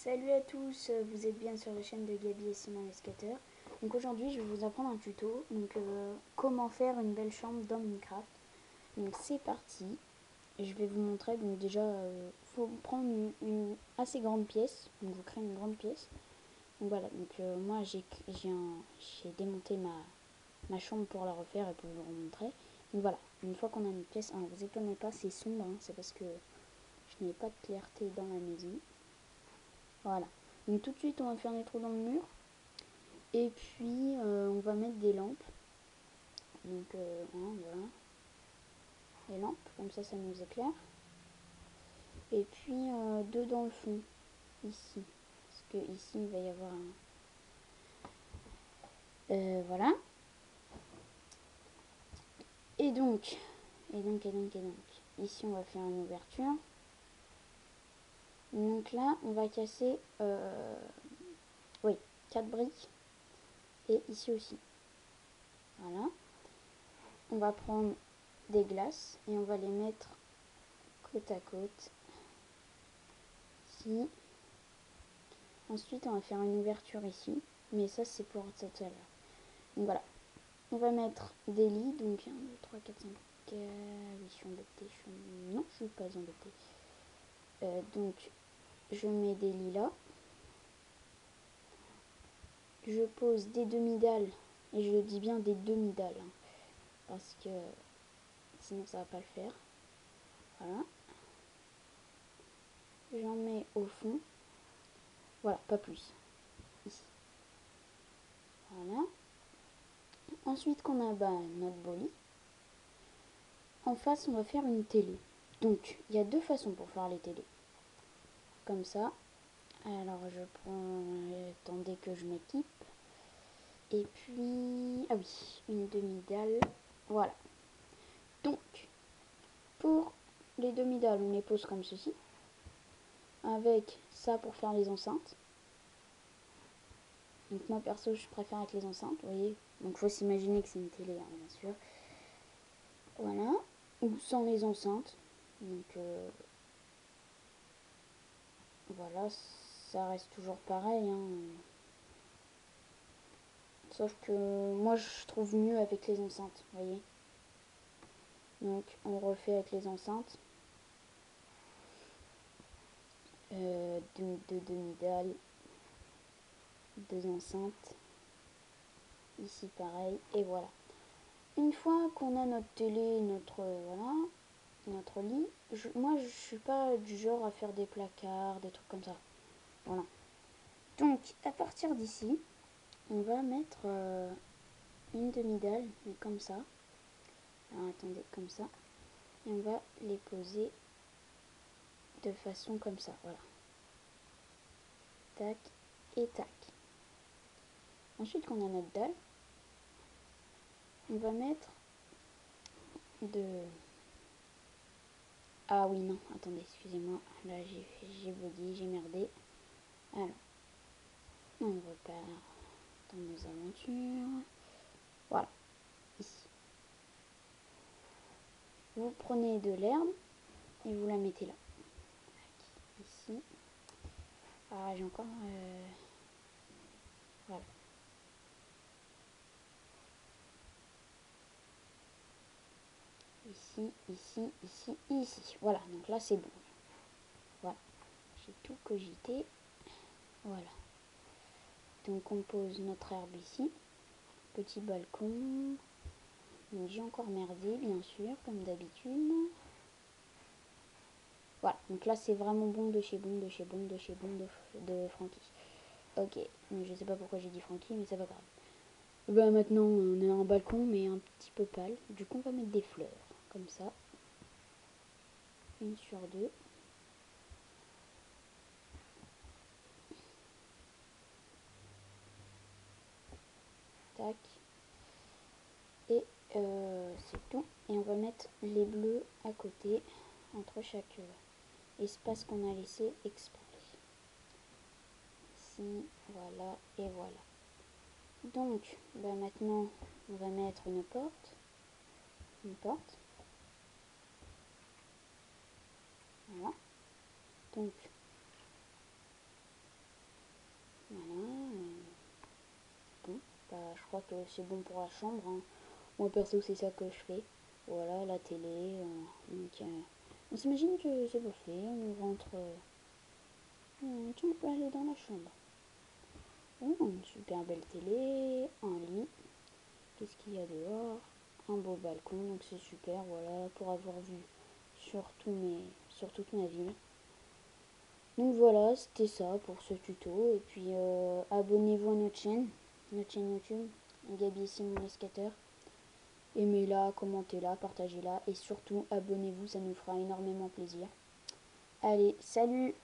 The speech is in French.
Salut à tous, vous êtes bien sur la chaîne de Gabi et Simon les skateurs. Donc aujourd'hui je vais vous apprendre un tuto, comment faire une belle chambre dans Minecraft. Donc c'est parti, je vais vous montrer. Donc déjà faut prendre une assez grande pièce, donc vous créez une grande pièce. Donc voilà, moi j'ai démonté ma chambre pour la refaire et pour vous remontrer. Donc voilà, une fois qu'on a une pièce, alors vous étonnez pas, c'est sombre, hein, c'est parce que je n'ai pas de clarté dans la maison. Voilà. Donc tout de suite, on va faire des trous dans le mur. Et puis, on va mettre des lampes. Voilà. Les lampes, comme ça nous éclaire. Et puis, deux dans le fond, ici. Parce que ici, il va y avoir un... voilà. Et donc, ici, on va faire une ouverture. Donc là, on va casser, oui, 4 briques. Et ici aussi. Voilà. On va prendre des glaces et on va les mettre côte à côte. Ici. Ensuite, on va faire une ouverture ici. Mais ça, c'est pour tout à l'heure. Donc voilà. On va mettre des lits. Donc 1, 2, 3, 4, 5. Oui, je suis embêtée. Non, je suis pas embêtée. Donc, je mets des lits là. Je pose des demi-dalles. Et je dis bien des demi-dalles. Hein, parce que sinon, ça va pas le faire. Voilà. J'en mets au fond. Voilà, pas plus. Ici. Voilà. Ensuite qu'on a notre beau lit. En face, on va faire une télé. Donc, il y a deux façons pour faire les télés. Comme ça. Alors, je prends... Attendez que je m'équipe. Et puis... Ah oui, une demi-dalle. Voilà. Donc, pour les demi-dalles, on les pose comme ceci. Avec ça pour faire les enceintes. Donc, moi, perso, je préfère avec les enceintes, vous voyez. Donc, il faut s'imaginer que c'est une télé, hein, bien sûr. Voilà. Ou sans les enceintes. Donc, voilà, ça reste toujours pareil, hein. Sauf que moi je trouve mieux avec les enceintes, vous voyez. Donc on refait avec les enceintes. Deux demi-dalles, deux enceintes. Ici pareil, et voilà. Une fois qu'on a notre télé, voilà, notre lit, moi je suis pas du genre à faire des placards, des trucs comme ça. Voilà. Donc à partir d'ici, on va mettre une demi-dalle, mais comme ça. Alors attendez, comme ça. Et on va les poser de façon comme ça, voilà. Tac et tac. Ensuite qu'on a notre dalle, on va mettre de... Ah oui, non, attendez, excusez-moi. Là, j'ai bugué, j'ai merdé. Alors, on repart dans nos aventures. Voilà, ici. Vous prenez de l'herbe et vous la mettez là. Ici. Ah, j'ai encore... Voilà. Ici, ici, ici, ici. Voilà, donc là, c'est bon. Voilà. J'ai tout cogité. Voilà. Donc on pose notre herbe ici. Petit balcon. Donc j'ai encore merdé, bien sûr, comme d'habitude. Voilà, donc là c'est vraiment bon de chez bon, de chez bon, de chez bon, de Francky. Ok, donc je sais pas pourquoi j'ai dit Francky, mais c'est pas grave. Bah maintenant on a un balcon, mais un petit peu pâle. Du coup on va mettre des fleurs, comme ça. Une sur deux. Tac. Et c'est tout. Et on va mettre les bleus à côté, entre chaque espace qu'on a laissé exprès. Ici, voilà, et voilà. Donc, maintenant, on va mettre une porte. Une porte. Voilà. Donc, crois que c'est bon pour la chambre, hein. Moi perso c'est ça que je fais. Voilà, la télé. Donc, on s'imagine que c'est pas fait, on rentre. Tiens, on peut aller dans la chambre. Oh, une super belle télé, un lit. Qu'est-ce qu'il y a dehors? Un beau balcon, donc c'est super, voilà, pour avoir vu sur toute ma ville. Donc voilà, c'était ça pour ce tuto. Et puis abonnez-vous à notre chaîne YouTube, Gabi et Simon les skateurs. Aimez-la, commentez-la, partagez-la et surtout abonnez-vous, ça nous fera énormément plaisir. Allez, salut!